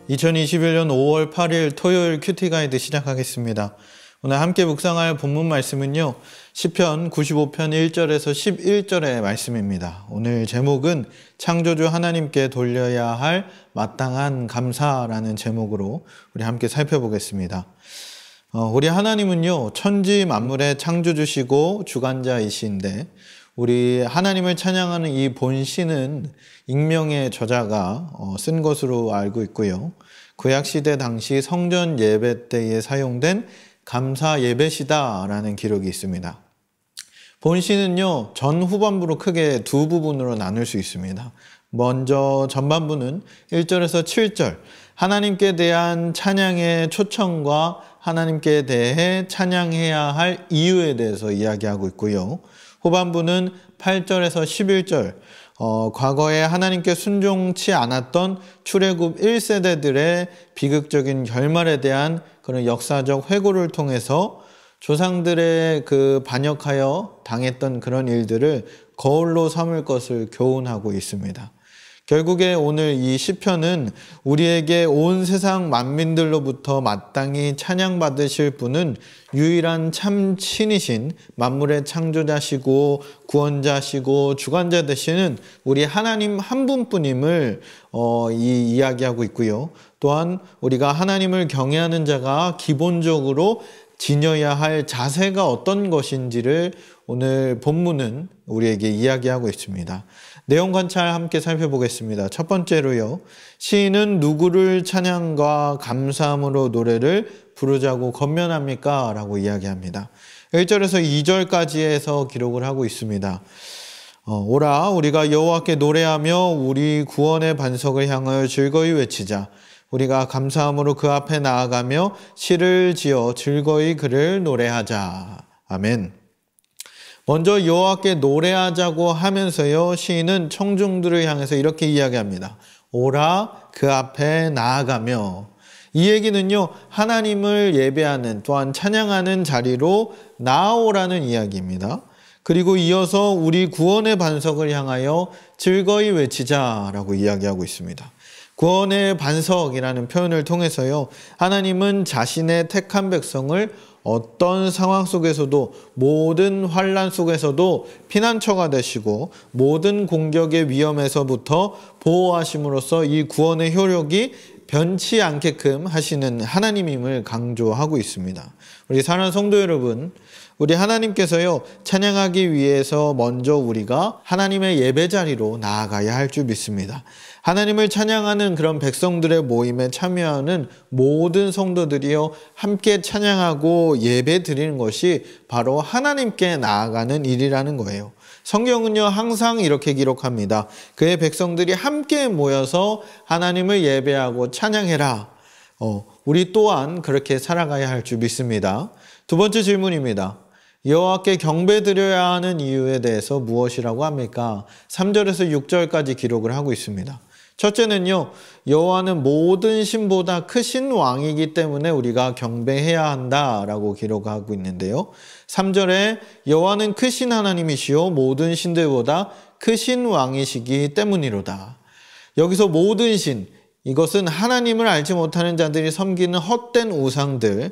2021년 5월 8일 토요일 큐티 가이드 시작하겠습니다. 오늘 함께 묵상할 본문 말씀은요, 시편 95편 1절에서 11절의 말씀입니다. 오늘 제목은 창조주 하나님께 돌려야 할 마땅한 감사라는 제목으로 우리 함께 살펴보겠습니다. 우리 하나님은요, 천지 만물의 창조주시고 주관자이신데, 우리 하나님을 찬양하는 이 본시는 익명의 저자가 쓴 것으로 알고 있고요. 구약시대 당시 성전 예배 때에 사용된 감사 예배시다라는 기록이 있습니다. 본시는요, 전 후반부로 크게 두 부분으로 나눌 수 있습니다. 먼저 전반부는 1절에서 7절, 하나님께 대한 찬양의 초청과 하나님께 대해 찬양해야 할 이유에 대해서 이야기하고 있고요. 후반부는 8절에서 11절, 과거에 하나님께 순종치 않았던 출애굽 1세대들의 비극적인 결말에 대한 그런 역사적 회고를 통해서 조상들의 그 반역하여 당했던 그런 일들을 거울로 삼을 것을 교훈하고 있습니다. 결국에 오늘 이 시편은 우리에게 온 세상 만민들로부터 마땅히 찬양받으실 분은 유일한 참 신이신 만물의 창조자시고 구원자시고 주관자 되시는 우리 하나님 한 분뿐임을 이야기하고 있고요. 또한 우리가 하나님을 경외하는 자가 기본적으로 지녀야 할 자세가 어떤 것인지를 오늘 본문은 우리에게 이야기하고 있습니다. 내용 관찰 함께 살펴보겠습니다. 첫 번째로요, 시인은 누구를 찬양과 감사함으로 노래를 부르자고 권면합니까? 라고 이야기합니다. 1절에서 2절까지 해서 기록을 하고 있습니다. 오라 우리가 여호와께 노래하며 우리 구원의 반석을 향하여 즐거이 외치자. 우리가 감사함으로 그 앞에 나아가며 시를 지어 즐거이 그를 노래하자. 아멘. 먼저 여호와께 노래하자고 하면서요, 시인은 청중들을 향해서 이렇게 이야기합니다. 오라 그 앞에 나아가며. 이 얘기는요, 하나님을 예배하는 또한 찬양하는 자리로 나아오라는 이야기입니다. 그리고 이어서 우리 구원의 반석을 향하여 즐거이 외치자라고 이야기하고 있습니다. 구원의 반석이라는 표현을 통해서요, 하나님은 자신의 택한 백성을 어떤 상황 속에서도, 모든 환난 속에서도 피난처가 되시고 모든 공격의 위험에서부터 보호하심으로써 이 구원의 효력이 변치 않게끔 하시는 하나님임을 강조하고 있습니다. 우리 사랑하는 성도 여러분, 우리 하나님께서요, 찬양하기 위해서 먼저 우리가 하나님의 예배 자리로 나아가야 할 줄 믿습니다. 하나님을 찬양하는 그런 백성들의 모임에 참여하는 모든 성도들이요, 함께 찬양하고 예배 드리는 것이 바로 하나님께 나아가는 일이라는 거예요. 성경은요, 항상 이렇게 기록합니다. 그의 백성들이 함께 모여서 하나님을 예배하고 찬양해라. 우리 또한 그렇게 살아가야 할 줄 믿습니다. 두 번째 질문입니다. 여호와께 경배드려야 하는 이유에 대해서 무엇이라고 합니까? 3절에서 6절까지 기록을 하고 있습니다. 첫째는요, 여호와는 모든 신보다 크신 왕이기 때문에 우리가 경배해야 한다라고 기록하고 있는데요. 3절에 여호와는 크신 하나님이시요 모든 신들보다 크신 왕이시기 때문이로다. 여기서 모든 신, 이것은 하나님을 알지 못하는 자들이 섬기는 헛된 우상들을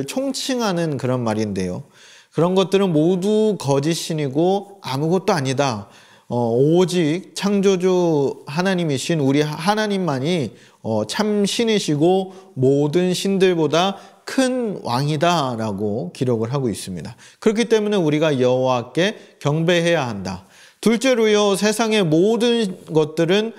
총칭하는 그런 말인데요. 그런 것들은 모두 거짓신이고 아무것도 아니다. 오직 창조주 하나님이신 우리 하나님만이 참 신이시고 모든 신들보다 큰 왕이다 라고 기록을 하고 있습니다. 그렇기 때문에 우리가 여호와께 경배해야 한다. 둘째로요, 세상의 모든 것들은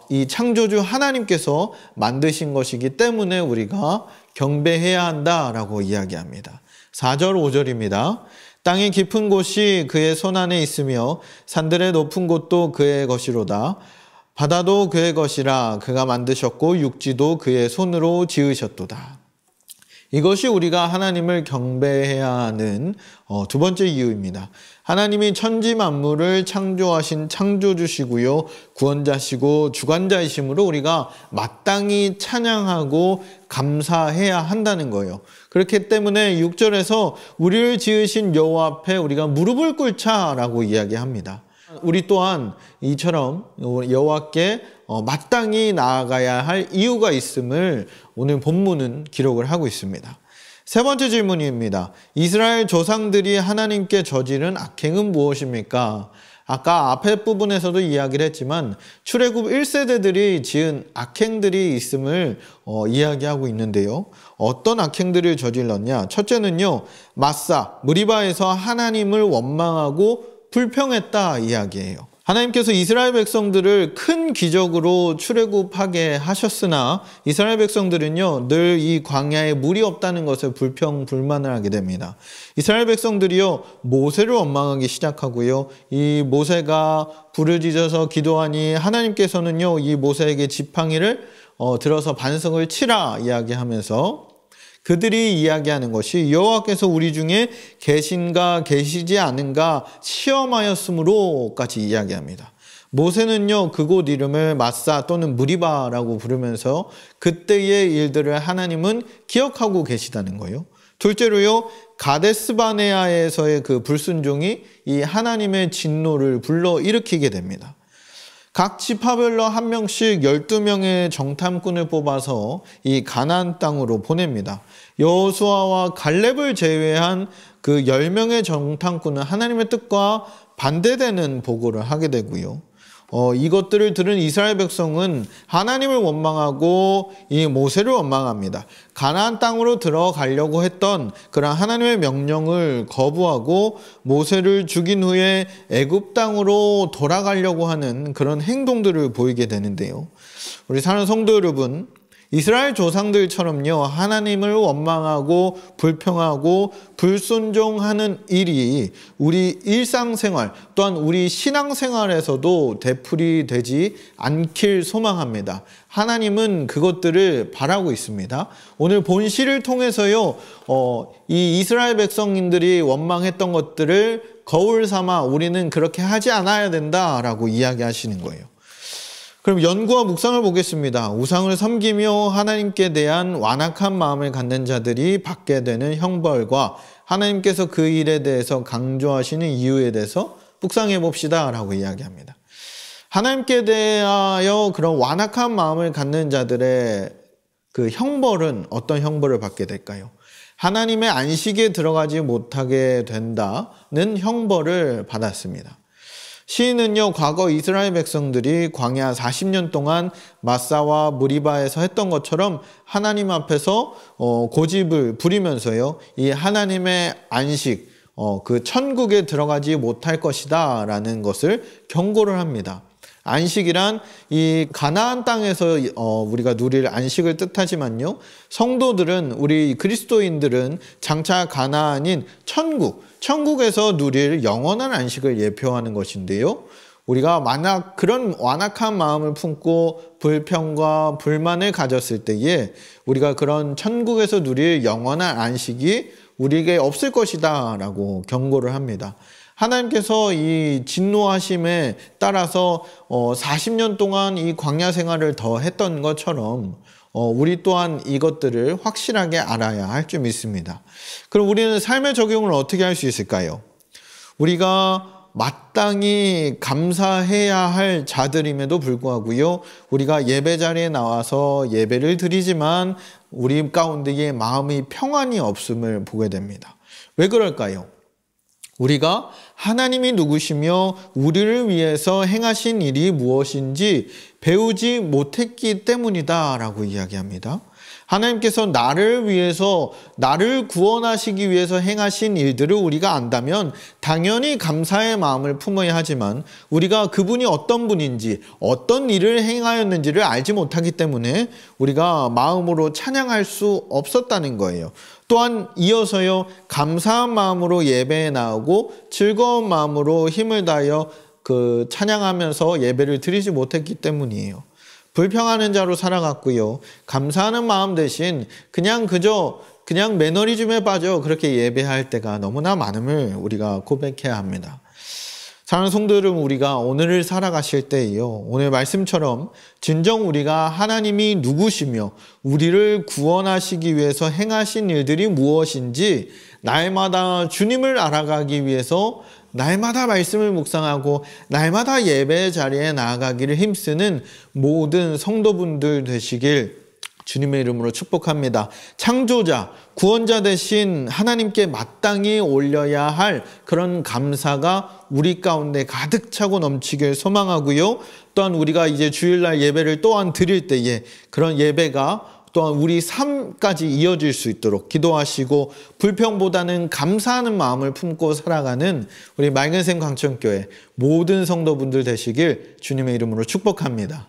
이 창조주 하나님께서 만드신 것이기 때문에 우리가 경배해야 한다라고 이야기합니다. 4절, 5절입니다. 땅의 깊은 곳이 그의 손 안에 있으며 산들의 높은 곳도 그의 것이로다. 바다도 그의 것이라. 그가 만드셨고 육지도 그의 손으로 지으셨도다. 이것이 우리가 하나님을 경배해야 하는 두 번째 이유입니다. 하나님이 천지 만물을 창조하신 창조주시고요, 구원자시고 주관자이시므로 우리가 마땅히 찬양하고 감사해야 한다는 거예요. 그렇기 때문에 6절에서 우리를 지으신 여호와 앞에 우리가 무릎을 꿇자라고 이야기합니다. 우리 또한 이처럼 여호와께 마땅히 나아가야 할 이유가 있음을 오늘 본문은 기록을 하고 있습니다. 세 번째 질문입니다. 이스라엘 조상들이 하나님께 저지른 악행은 무엇입니까? 아까 앞에 부분에서도 이야기를 했지만 출애굽 1세대들이 지은 악행들이 있음을 이야기하고 있는데요. 어떤 악행들을 저질렀냐? 첫째는요, 마사, 무리바에서 하나님을 원망하고 불평했다 이야기예요. 하나님께서 이스라엘 백성들을 큰 기적으로 출애굽하게 하셨으나 이스라엘 백성들은요, 늘 이 광야에 물이 없다는 것을 불평불만을 하게 됩니다. 이스라엘 백성들이요, 모세를 원망하기 시작하고요, 이 모세가 부르짖어서 기도하니 하나님께서는요, 이 모세에게 지팡이를 들어서 반석을 치라 이야기하면서 그들이 이야기하는 것이 여호와께서 우리 중에 계신가 계시지 않은가 시험하였으므로까지 이야기합니다. 모세는요, 그곳 이름을 마사 또는 무리바라고 부르면서 그때의 일들을 하나님은 기억하고 계시다는 거예요. 둘째로요, 가데스바네아에서의 그 불순종이 이 하나님의 진노를 불러일으키게 됩니다. 각 지파별로 한 명씩 12명의 정탐꾼을 뽑아서 이 가나안 땅으로 보냅니다. 여호수아와 갈렙을 제외한 그 10명의 정탐꾼은 하나님의 뜻과 반대되는 보고를 하게 되고요. 이것들을 들은 이스라엘 백성은 하나님을 원망하고 이 모세를 원망합니다. 가나안 땅으로 들어가려고 했던 그런 하나님의 명령을 거부하고 모세를 죽인 후에 애굽 땅으로 돌아가려고 하는 그런 행동들을 보이게 되는데요. 우리 사랑하는 성도 여러분, 이스라엘 조상들처럼요, 하나님을 원망하고 불평하고 불순종하는 일이 우리 일상생활 또한 우리 신앙생활에서도 되풀이 되지 않길 소망합니다. 하나님은 그것들을 바라고 있습니다. 오늘 본시를 통해서요, 이 이스라엘 백성님들이 원망했던 것들을 거울 삼아 우리는 그렇게 하지 않아야 된다라고 이야기하시는 거예요. 그럼 연구와 묵상을 보겠습니다. 우상을 섬기며 하나님께 대한 완악한 마음을 갖는 자들이 받게 되는 형벌과 하나님께서 그 일에 대해서 강조하시는 이유에 대해서 묵상해 봅시다 라고 이야기합니다. 하나님께 대하여 그런 완악한 마음을 갖는 자들의 그 형벌은 어떤 형벌을 받게 될까요? 하나님의 안식에 들어가지 못하게 된다는 형벌을 받았습니다. 시인은요, 과거 이스라엘 백성들이 광야 40년 동안 마사와 무리바에서 했던 것처럼 하나님 앞에서 고집을 부리면서요, 이 하나님의 안식, 그 천국에 들어가지 못할 것이다 라는 것을 경고를 합니다. 안식이란 이 가나안 땅에서 우리가 누릴 안식을 뜻하지만요, 성도들은, 우리 그리스도인들은 장차 가나안인 천국에서 누릴 영원한 안식을 예표하는 것인데요, 우리가 만약 그런 완악한 마음을 품고 불평과 불만을 가졌을 때에 우리가 그런 천국에서 누릴 영원한 안식이 우리에게 없을 것이다 라고 경고를 합니다. 하나님께서 이 진노하심에 따라서 40년 동안 이 광야 생활을 더 했던 것처럼 우리 또한 이것들을 확실하게 알아야 할 줄 믿습니다. 그럼 우리는 삶의 적용을 어떻게 할 수 있을까요? 우리가 마땅히 감사해야 할 자들임에도 불구하고요, 우리가 예배 자리에 나와서 예배를 드리지만 우리 가운데에 마음의 평안이 없음을 보게 됩니다. 왜 그럴까요? 우리가 하나님이 누구시며 우리를 위해서 행하신 일이 무엇인지 배우지 못했기 때문이다 라고 이야기합니다. 하나님께서 나를 위해서, 나를 구원하시기 위해서 행하신 일들을 우리가 안다면 당연히 감사의 마음을 품어야 하지만 우리가 그분이 어떤 분인지, 어떤 일을 행하였는지를 알지 못하기 때문에 우리가 마음으로 찬양할 수 없었다는 거예요. 또한 이어서요, 감사한 마음으로 예배에 나오고 즐거운 마음으로 힘을 다하여 찬양하면서 예배를 드리지 못했기 때문이에요. 불평하는 자로 살아갔고요, 감사하는 마음 대신 그냥 매너리즘에 빠져 그렇게 예배할 때가 너무나 많음을 우리가 고백해야 합니다. 사랑하는 성도 여러분, 우리가 오늘을 살아가실 때에요, 오늘 말씀처럼 진정 우리가 하나님이 누구시며 우리를 구원하시기 위해서 행하신 일들이 무엇인지 날마다 주님을 알아가기 위해서 날마다 말씀을 묵상하고 날마다 예배 자리에 나아가기를 힘쓰는 모든 성도분들 되시길 주님의 이름으로 축복합니다. 창조자, 구원자 되신 하나님께 마땅히 올려야 할 그런 감사가 우리 가운데 가득 차고 넘치길 소망하고요. 또한 우리가 이제 주일날 예배를 또한 드릴 때에 그런 예배가 또한 우리 삶까지 이어질 수 있도록 기도하시고 불평보다는 감사하는 마음을 품고 살아가는 우리 맑은샘 광천교회 모든 성도분들 되시길 주님의 이름으로 축복합니다.